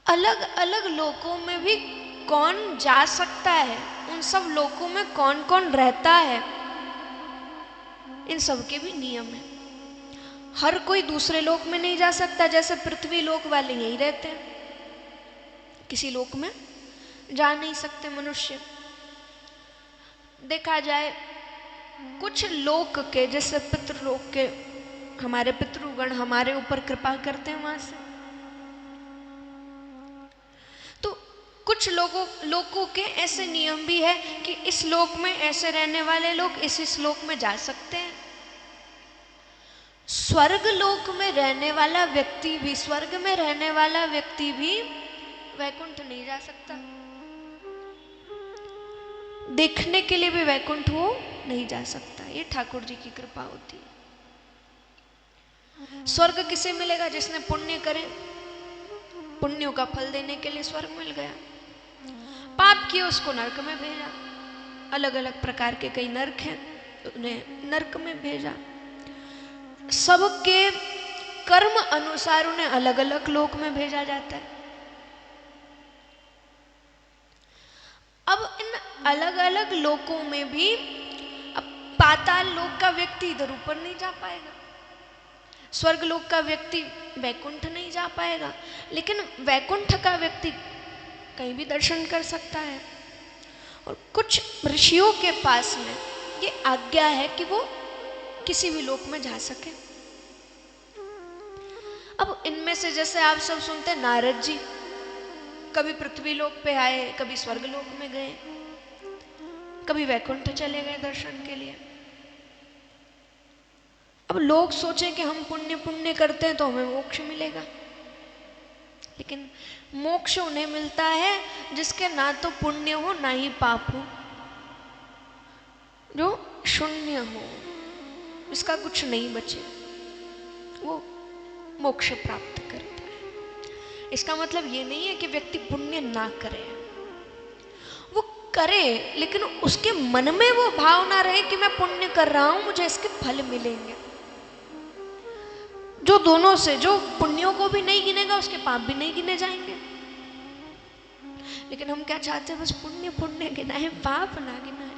अलग अलग लोकों में भी कौन जा सकता है, उन सब लोकों में कौन कौन रहता है, इन सब के भी नियम है। हर कोई दूसरे लोक में नहीं जा सकता। जैसे पृथ्वी लोक वाले यहीं रहते हैं, किसी लोक में जा नहीं सकते मनुष्य। देखा जाए कुछ लोक के, जैसे पितृलोक के हमारे पितृगण हमारे ऊपर कृपा करते हैं वहां से, तो कुछ लोकों के ऐसे नियम भी है कि इस लोक में ऐसे रहने वाले लोग इस लोक में जा सकते हैं। स्वर्ग लोक में रहने वाला व्यक्ति भी, स्वर्ग में रहने वाला व्यक्ति भी वैकुंठ नहीं जा सकता। देखने के लिए भी वैकुंठ वो नहीं जा सकता। ये ठाकुर जी की कृपा होती है। स्वर्ग किसे मिलेगा? जिसने पुण्य करे, पुण्यों का फल देने के लिए स्वर्ग मिल गया। पाप किए उसको नरक में भेजा। अलग अलग प्रकार के कई नरक हैं, उन्हें नरक में भेजा। सबके कर्म अनुसार उन्हें अलग अलग लोक में भेजा जाता है। अब इन अलग अलग लोकों में भी अब पाताल लोक का व्यक्ति इधर ऊपर नहीं जा पाएगा, स्वर्ग लोक का व्यक्ति वैकुंठ नहीं जा पाएगा, लेकिन वैकुंठ का व्यक्ति कहीं भी दर्शन कर सकता है। और कुछ ऋषियों के पास में ये आज्ञा है कि वो किसी भी लोक में जा सके। अब इनमें से जैसे आप सब सुनते हैं, नारद जी कभी पृथ्वी लोक पे आए, कभी स्वर्ग लोक में गए, कभी वैकुंठ चले गए दर्शन के लिए। अब लोग सोचें कि हम पुण्य पुण्य करते हैं तो हमें मोक्ष मिलेगा, लेकिन मोक्ष उन्हें मिलता है जिसके ना तो पुण्य हो ना ही पाप हो, जो शून्य हो, इसका कुछ नहीं बचे, वो मोक्ष प्राप्त करता है। इसका मतलब ये नहीं है कि व्यक्ति पुण्य ना करे, वो करे, लेकिन उसके मन में वो भाव ना रहे कि मैं पुण्य कर रहा हूं, मुझे इसके फल मिलेंगे। जो दोनों से, जो पुण्यों को भी नहीं गिनेगा उसके पाप भी नहीं गिने जाएंगे। लेकिन हम क्या चाहते हैं? बस पुण्य पुण्य गिनाए, पाप ना गिनाए,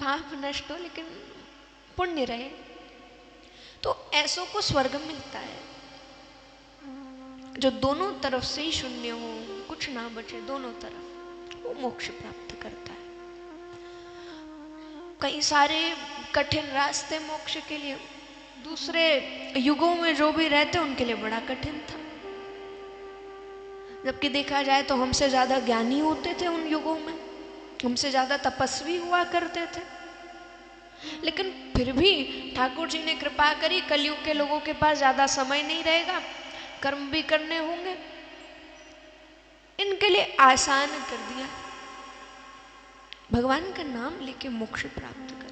पाप नष्ट हो लेकिन पुण्य रहे। तो ऐसों को स्वर्ग मिलता है जो दोनों तरफ से ही शून्य हो, कुछ ना बचे, दोनों तरफ, वो मोक्ष प्राप्त करता है। कई सारे कठिन रास्ते मोक्ष के लिए दूसरे युगों में जो भी रहते उनके लिए बड़ा कठिन था, जबकि देखा जाए तो हमसे ज्यादा ज्ञानी होते थे उन युगों में, हमसे ज्यादा तपस्वी हुआ करते थे। लेकिन फिर भी ठाकुर जी ने कृपा करी, कलयुग के लोगों के पास ज्यादा समय नहीं रहेगा, कर्म भी करने होंगे, इनके लिए आसान कर दिया, भगवान का नाम लेके मोक्ष प्राप्त कर।